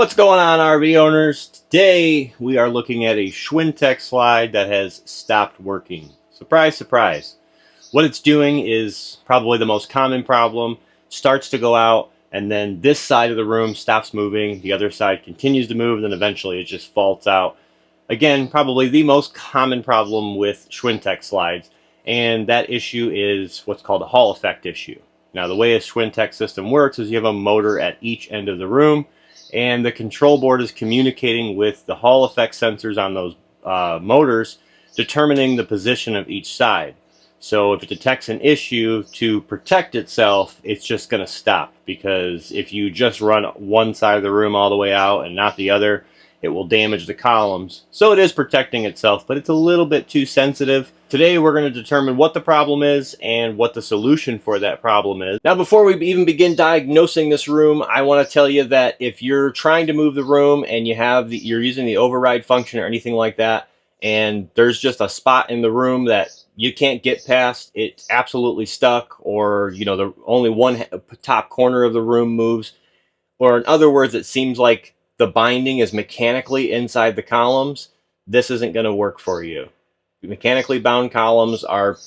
What's going on, RV owners? Today we are looking at a Schwintek slide that has stopped working. Surprise, surprise. What it's doing is probably the most common problem. Starts to go out and then this side of the room stops moving, the other side continues to move, and then eventually it just faults out. Again, probably the most common problem with Schwintek slides, and that issue is what's called a Hall effect issue. Now, the way a Schwintek system works is you have a motor at each end of the room, and the control board is communicating with the Hall effect sensors on those motors, determining the position of each side. So if it detects an issue, to protect itself, it's just going to stop, because if you just run one side of the room all the way out and not the other, it will damage the columns. So it is protecting itself, but it's a little bit too sensitive. Today we're going to determine what the problem is and what the solution for that problem is. Now, before we even begin diagnosing this room, I want to tell you that if you're trying to move the room and you're using the override function or anything like that, and there's just a spot in the room that you can't get past, it's absolutely stuck, or the only one top corner of the room moves, or in other words, it seems like the binding is mechanically inside the columns, this isn't going to work for you. Mechanically bound columns are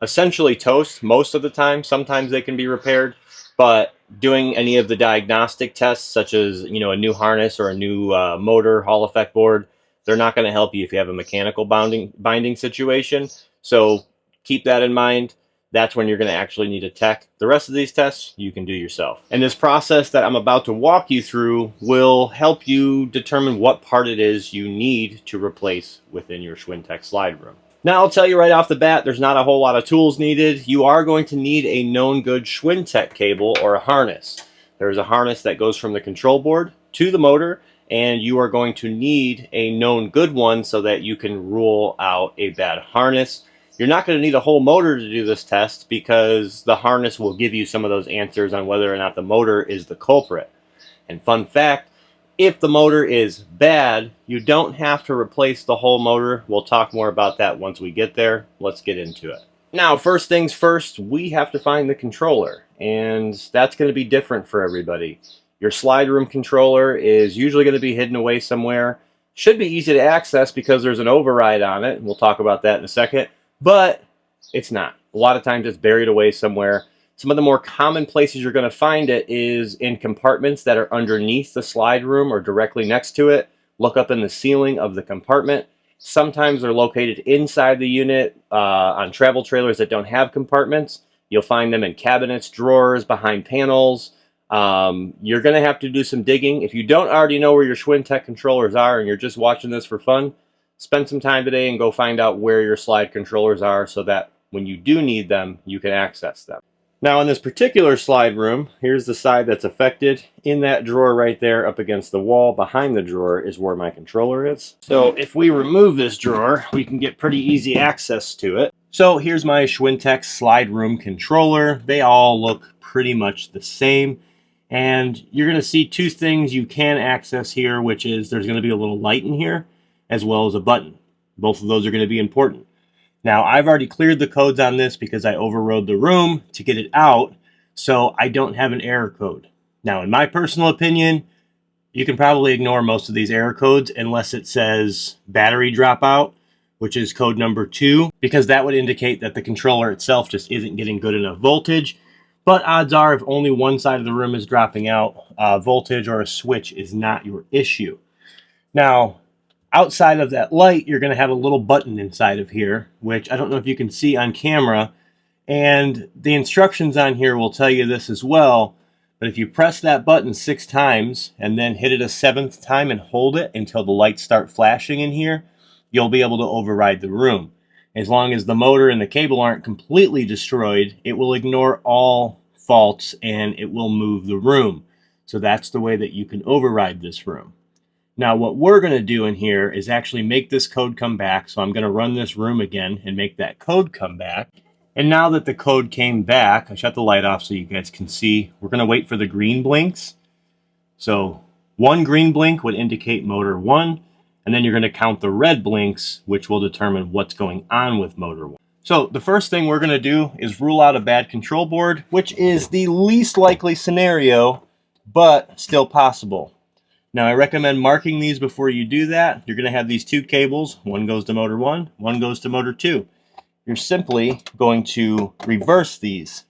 essentially toast most of the time. Sometimes they can be repaired, but doing any of the diagnostic tests, such as a new harness or a new motor Hall effect board, they're not going to help you if you have a mechanical binding situation. So keep that in mind. That's when you're going to actually need a tech. The rest of these tests you can do yourself. And this process that I'm about to walk you through will help you determine what part it is you need to replace within your Schwintek slide room. Now, I'll tell you right off the bat, there's not a whole lot of tools needed. You are going to need a known good Schwintek cable or a harness. There's a harness that goes from the control board to the motor, and you are going to need a known good one so that you can rule out a bad harness. You're not going to need a whole motor to do this test, because the harness will give you some of those answers on whether or not the motor is the culprit. And fun fact, if the motor is bad, you don't have to replace the whole motor. We'll talk more about that once we get there. Let's get into it. Now, first things first, we have to find the controller, and that's going to be different for everybody. Your slide room controller is usually going to be hidden away somewhere. Should be easy to access because there's an override on it. We'll talk about that in a second. But it's not. A lot of times it's buried away somewhere. Some of the more common places you're going to find it is in compartments that are underneath the slide room or directly next to it. Look up in the ceiling of the compartment. Sometimes they're located inside the unit on travel trailers that don't have compartments. You'll find them in cabinets, drawers, behind panels. You're going to have to do some digging. If you don't already know where your Schwintek controllers are and you're just watching this for fun, spend some time today and go find out where your slide controllers are so that when you do need them, you can access them. Now, in this particular slide room, here's the side that's affected. In that drawer right there up against the wall behind the drawer is where my controller is. So if we remove this drawer, we can get pretty easy access to it. So here's my Schwintek slide room controller. They all look pretty much the same. And you're going to see two things you can access here, which is there's going to be a little light in here, as well as a button. Both of those are going to be important. Now, I've already cleared the codes on this because I overrode the room to get it out, so I don't have an error code. Now, in my personal opinion, you can probably ignore most of these error codes unless it says battery dropout, which is code number 2, because that would indicate that the controller itself just isn't getting good enough voltage. But odds are, if only one side of the room is dropping out, voltage or a switch is not your issue. Now, outside of that light, you're going to have a little button inside of here, which I don't know if you can see on camera, and the instructions on here will tell you this as well, but if you press that button 6 times and then hit it a 7th time and hold it until the lights start flashing in here, you'll be able to override the room. As long as the motor and the cable aren't completely destroyed, it will ignore all faults and it will move the room. So that's the way that you can override this room. Now, what we're going to do in here is actually make this code come back. So I'm going to run this room again and make that code come back. And now that the code came back, I shut the light off so you guys can see. We're going to wait for the green blinks. So one green blink would indicate motor 1. And then you're going to count the red blinks, which will determine what's going on with motor 1. So the first thing we're going to do is rule out a bad control board, which is the least likely scenario, but still possible. Now I recommend marking these before you do that. You're going to have these two cables. One goes to motor 1, one goes to motor 2. You're simply going to reverse these.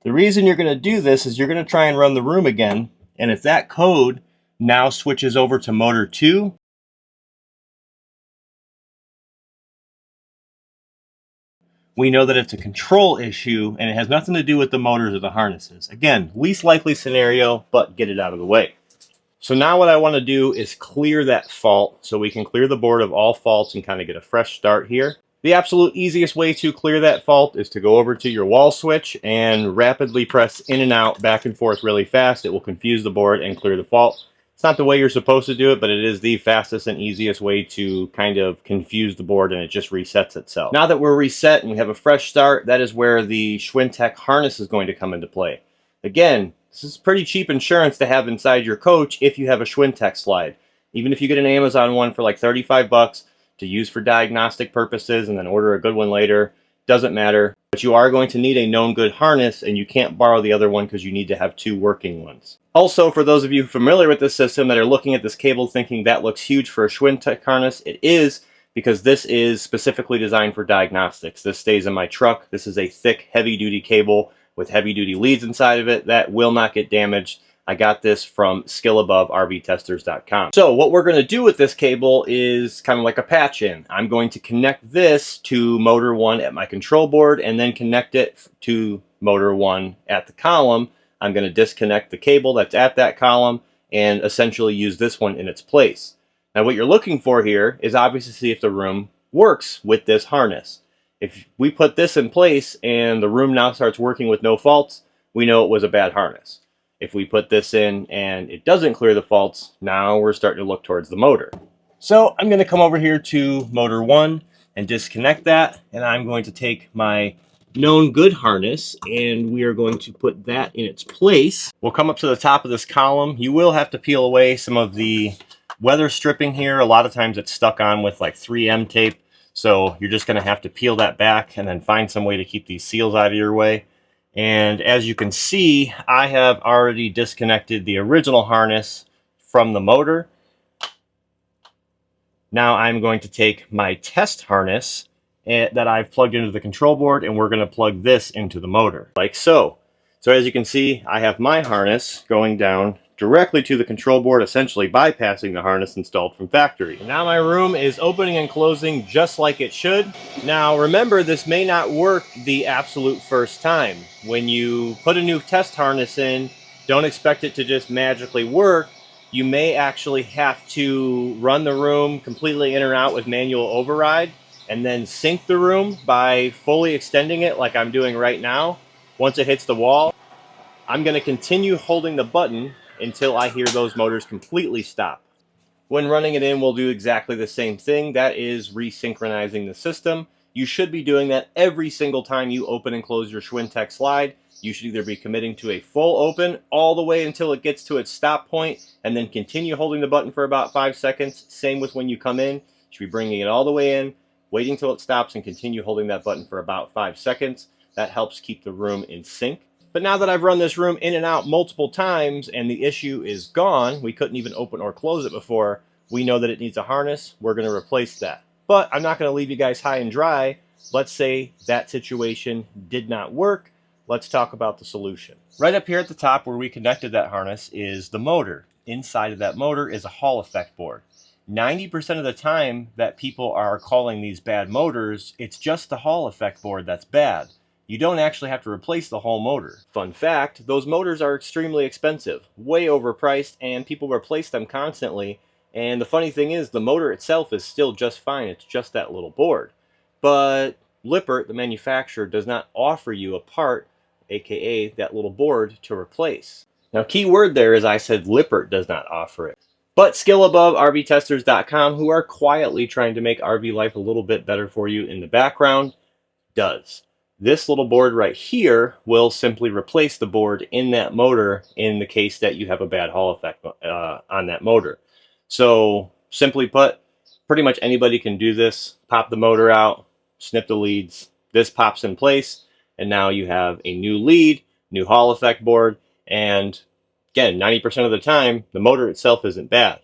The reason you're going to do this is you're going to try and run the room again, and if that code now switches over to motor 2, we know that it's a control issue and it has nothing to do with the motors or the harnesses. Again, least likely scenario, but get it out of the way. So now what I want to do is clear that fault so we can clear the board of all faults and kind of get a fresh start here. The absolute easiest way to clear that fault is to go over to your wall switch and rapidly press in and out, back and forth really fast. It will confuse the board and clear the fault. It's not the way you're supposed to do it, but it is the fastest and easiest way to kind of confuse the board, and it just resets itself. Now that we're reset and we have a fresh start, that is where the Schwintek harness is going to come into play. Again, this is pretty cheap insurance to have inside your coach if you have a Schwintek slide. Even if you get an Amazon one for like 35 bucks to use for diagnostic purposes and then order a good one later, doesn't matter. But you are going to need a known good harness, and you can't borrow the other one because you need to have two working ones. Also, for those of you familiar with this system that are looking at this cable thinking that looks huge for a Schwintek harness, it is, because this is specifically designed for diagnostics. This stays in my truck. This is a thick, heavy-duty cable with heavy-duty leads inside of it that will not get damaged. I got this from skillabove.rvtesters.com. So what we're going to do with this cable is kind of like a patch in. I'm going to connect this to motor 1 at my control board and then connect it to motor 1 at the column. I'm going to disconnect the cable that's at that column and essentially use this one in its place. Now what you're looking for here is obviously see if the room works with this harness. If we put this in place and the room now starts working with no faults, we know it was a bad harness. If we put this in and it doesn't clear the faults, now we're starting to look towards the motor. So I'm going to come over here to motor 1 and disconnect that, and I'm going to take my known good harness and we are going to put that in its place. We'll come up to the top of this column. You will have to peel away some of the weather stripping here. A lot of times it's stuck on with like 3M tape, so you're just going to have to peel that back and then find some way to keep these seals out of your way. And as you can see, I have already disconnected the original harness from the motor. Now I'm going to take my test harness that I've plugged into the control board, and we're going to plug this into the motor, like so. So as you can see, I have my harness going down directly to the control board, essentially bypassing the harness installed from factory. Now my room is opening and closing just like it should. Now remember, this may not work the absolute first time. When you put a new test harness in, don't expect it to just magically work. You may actually have to run the room completely in and out with manual override, and then sync the room by fully extending it like I'm doing right now. Once it hits the wall, I'm going to continue holding the button until I hear those motors completely stop. When running it in, we'll do exactly the same thing. That is resynchronizing the system. You should be doing that every single time you open and close your Schwintek slide. You should either be committing to a full open all the way until it gets to its stop point, and then continue holding the button for about 5 seconds. Same with when you come in. You should be bringing it all the way in, waiting till it stops, and continue holding that button for about 5 seconds. That helps keep the room in sync. But now that I've run this room in and out multiple times and the issue is gone, we couldn't even open or close it before, we know that it needs a harness. We're going to replace that. But I'm not going to leave you guys high and dry. Let's say that situation did not work. Let's talk about the solution. Right up here at the top where we connected that harness is the motor. Inside of that motor is a Hall effect board. 90% of the time that people are calling these bad motors, it's just the Hall effect board that's bad. You don't actually have to replace the whole motor. Fun fact, those motors are extremely expensive, way overpriced, and people replace them constantly. And the funny thing is, the motor itself is still just fine. It's just that little board. But Lippert, the manufacturer, does not offer you a part, aka that little board, to replace. Now, key word there is I said Lippert does not offer it. But skillabove.rvtesters.com, who are quietly trying to make RV life a little bit better for you in the background, does. This little board right here will simply replace the board in that motor in the case that you have a bad Hall effect on that motor. So simply put, pretty much anybody can do this. Pop the motor out, snip the leads, this pops in place, and now you have a new lead, new Hall effect board, and again, 90% of the time, the motor itself isn't bad.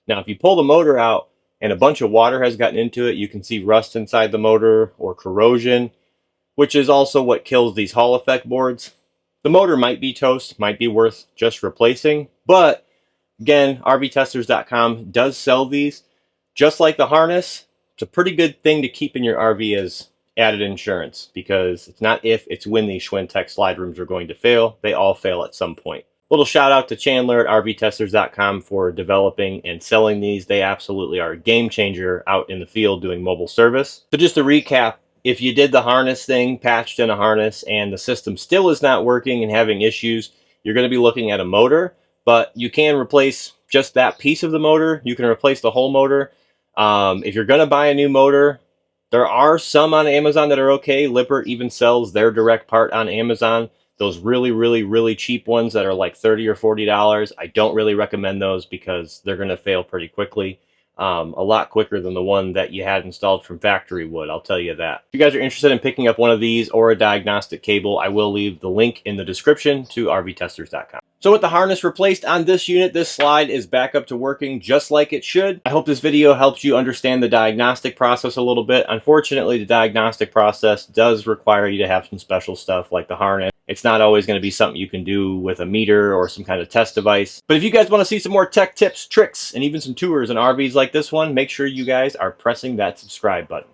Now, if you pull the motor out and a bunch of water has gotten into it, you can see rust inside the motor or corrosion, which is also what kills these Hall effect boards. The motor might be toast, might be worth just replacing, but again, RVtesters.com does sell these. Just like the harness, it's a pretty good thing to keep in your RV as added insurance, because it's not if, it's when these Schwintek slide rooms are going to fail. They all fail at some point. Little shout out to Chandler at RVtesters.com for developing and selling these. They absolutely are a game changer out in the field doing mobile service. So just to recap, if you did the harness thing, patched in a harness, and the system still is not working and having issues, you're going to be looking at a motor, but you can replace just that piece of the motor. You can replace the whole motor. If you're going to buy a new motor, there are some on Amazon that are okay. Lippert even sells their direct part on Amazon. Those really cheap ones that are like $30 or $40, I don't really recommend those because they're going to fail pretty quickly. A lot quicker than the one that you had installed from factory would, I'll tell you that. If you guys are interested in picking up one of these or a diagnostic cable, I will leave the link in the description to rvtesters.com. So with the harness replaced on this unit, this slide is back up to working just like it should. I hope this video helps you understand the diagnostic process a little bit. Unfortunately, the diagnostic process does require you to have some special stuff like the harness. It's not always going to be something you can do with a meter or some kind of test device. But if you guys want to see some more tech tips, tricks, and even some tours in RVs like this one, make sure you guys are pressing that subscribe button.